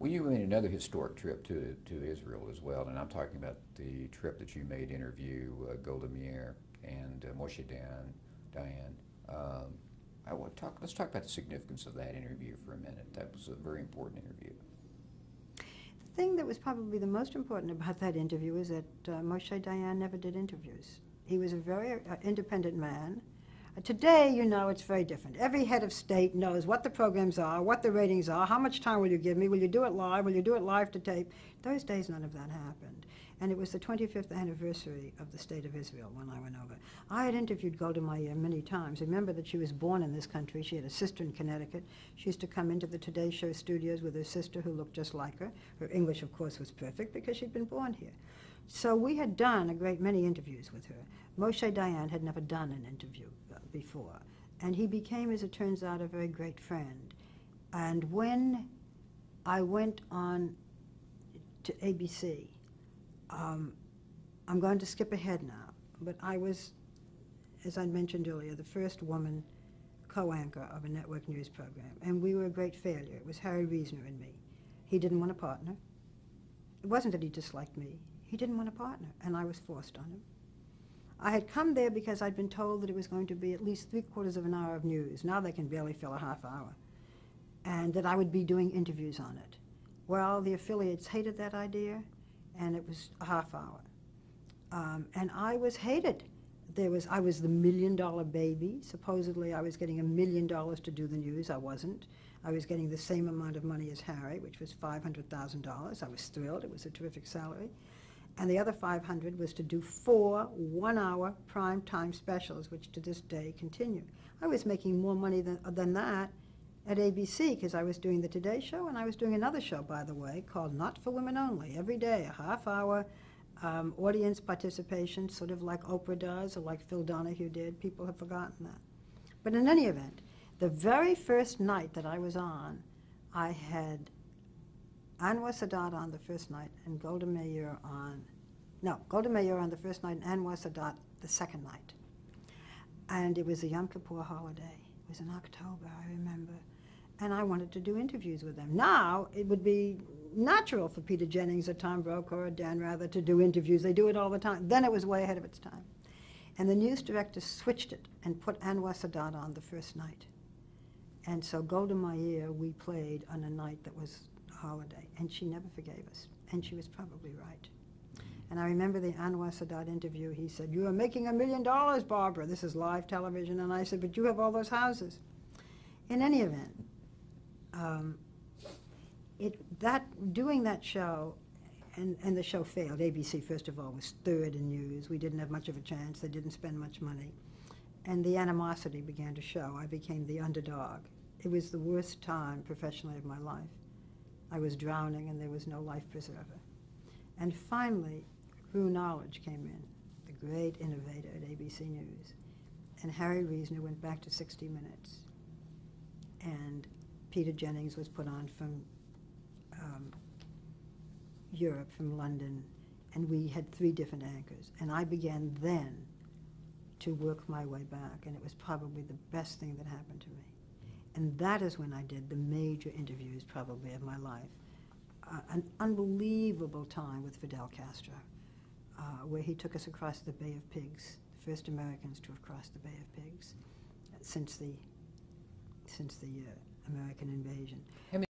Well, you made another historic trip to Israel as well, and I'm talking about the trip that you made to interview Golda Meir and Moshe Dayan. Let's talk about the significance of that interview for a minute. That was a very important interview. The thing that was probably the most important about that interview is that Moshe Dayan never did interviews. He was a very independent man. Today, you know, it's very different. Every head of state knows what the programs are, what the ratings are, how much time will you give me, will you do it live, will you do it live to tape. Those days, none of that happened. And it was the 25th anniversary of the State of Israel when I went over. I had interviewed Golda Meir many times. Remember that she was born in this country. She had a sister in Connecticut. She used to come into the Today Show studios with her sister who looked just like her. Her English, of course, was perfect because she'd been born here. So we had done a great many interviews with her. Moshe Dayan had never done an interview before. And he became, as it turns out, a very great friend. And when I went on to ABC, I'm going to skip ahead now, but I was, as I mentioned earlier, the first woman co-anchor of a network news program, and we were a great failure. It was Harry Reasoner and me. He didn't want a partner. It wasn't that he disliked me. He didn't want a partner, and I was forced on him. I had come there because I'd been told that it was going to be at least 3/4 of an hour of news. Now they can barely fill a half hour. And that I would be doing interviews on it. Well, the affiliates hated that idea, and it was a half hour. And I was hated. I was the $1 million baby. Supposedly I was getting $1 million to do the news. I wasn't. I was getting the same amount of money as Harry, which was $500,000. I was thrilled. It was a terrific salary. And the other $500 was to do 4 one-hour prime-time specials, which to this day continue. I was making more money than that at ABC because I was doing the Today Show, and I was doing another show, by the way, called Not for Women Only. Every day, a half-hour audience participation, sort of like Oprah does or like Phil Donahue did. People have forgotten that. But in any event, the very first night that I was on, I had Anwar Sadat on the first night and Golda Meir on the first night and Anwar Sadat the second night. And it was a Yom Kippur holiday. It was in October, I remember. And I wanted to do interviews with them. Now, it would be natural for Peter Jennings or Tom Brokaw or Dan Rather to do interviews. They do it all the time. Then it was way ahead of its time. And the news director switched it and put Anwar Sadat on the first night. And so Golda Meir we played on a night that was a holiday. And she never forgave us. And she was probably right. And I remember the Anwar Sadat interview. He said, "You are making $1 million, Barbara." This is live television. And I said, "But you have all those houses." In any event, doing that show, and the show failed. ABC, first of all, was third in news. We didn't have much of a chance. They didn't spend much money. And the animosity began to show. I became the underdog. It was the worst time professionally of my life. I was drowning and there was no life preserver. And finally, Hugh Knowledge came in, the great innovator at ABC News. And Harry Reasoner went back to 60 Minutes. And Peter Jennings was put on from Europe, from London, and we had 3 different anchors. And I began then to work my way back, and it was probably the best thing that happened to me. And that is when I did the major interviews probably of my life. An unbelievable time with Fidel Castro, where he took us across the Bay of Pigs, the first Americans to have crossed the Bay of Pigs since the American invasion.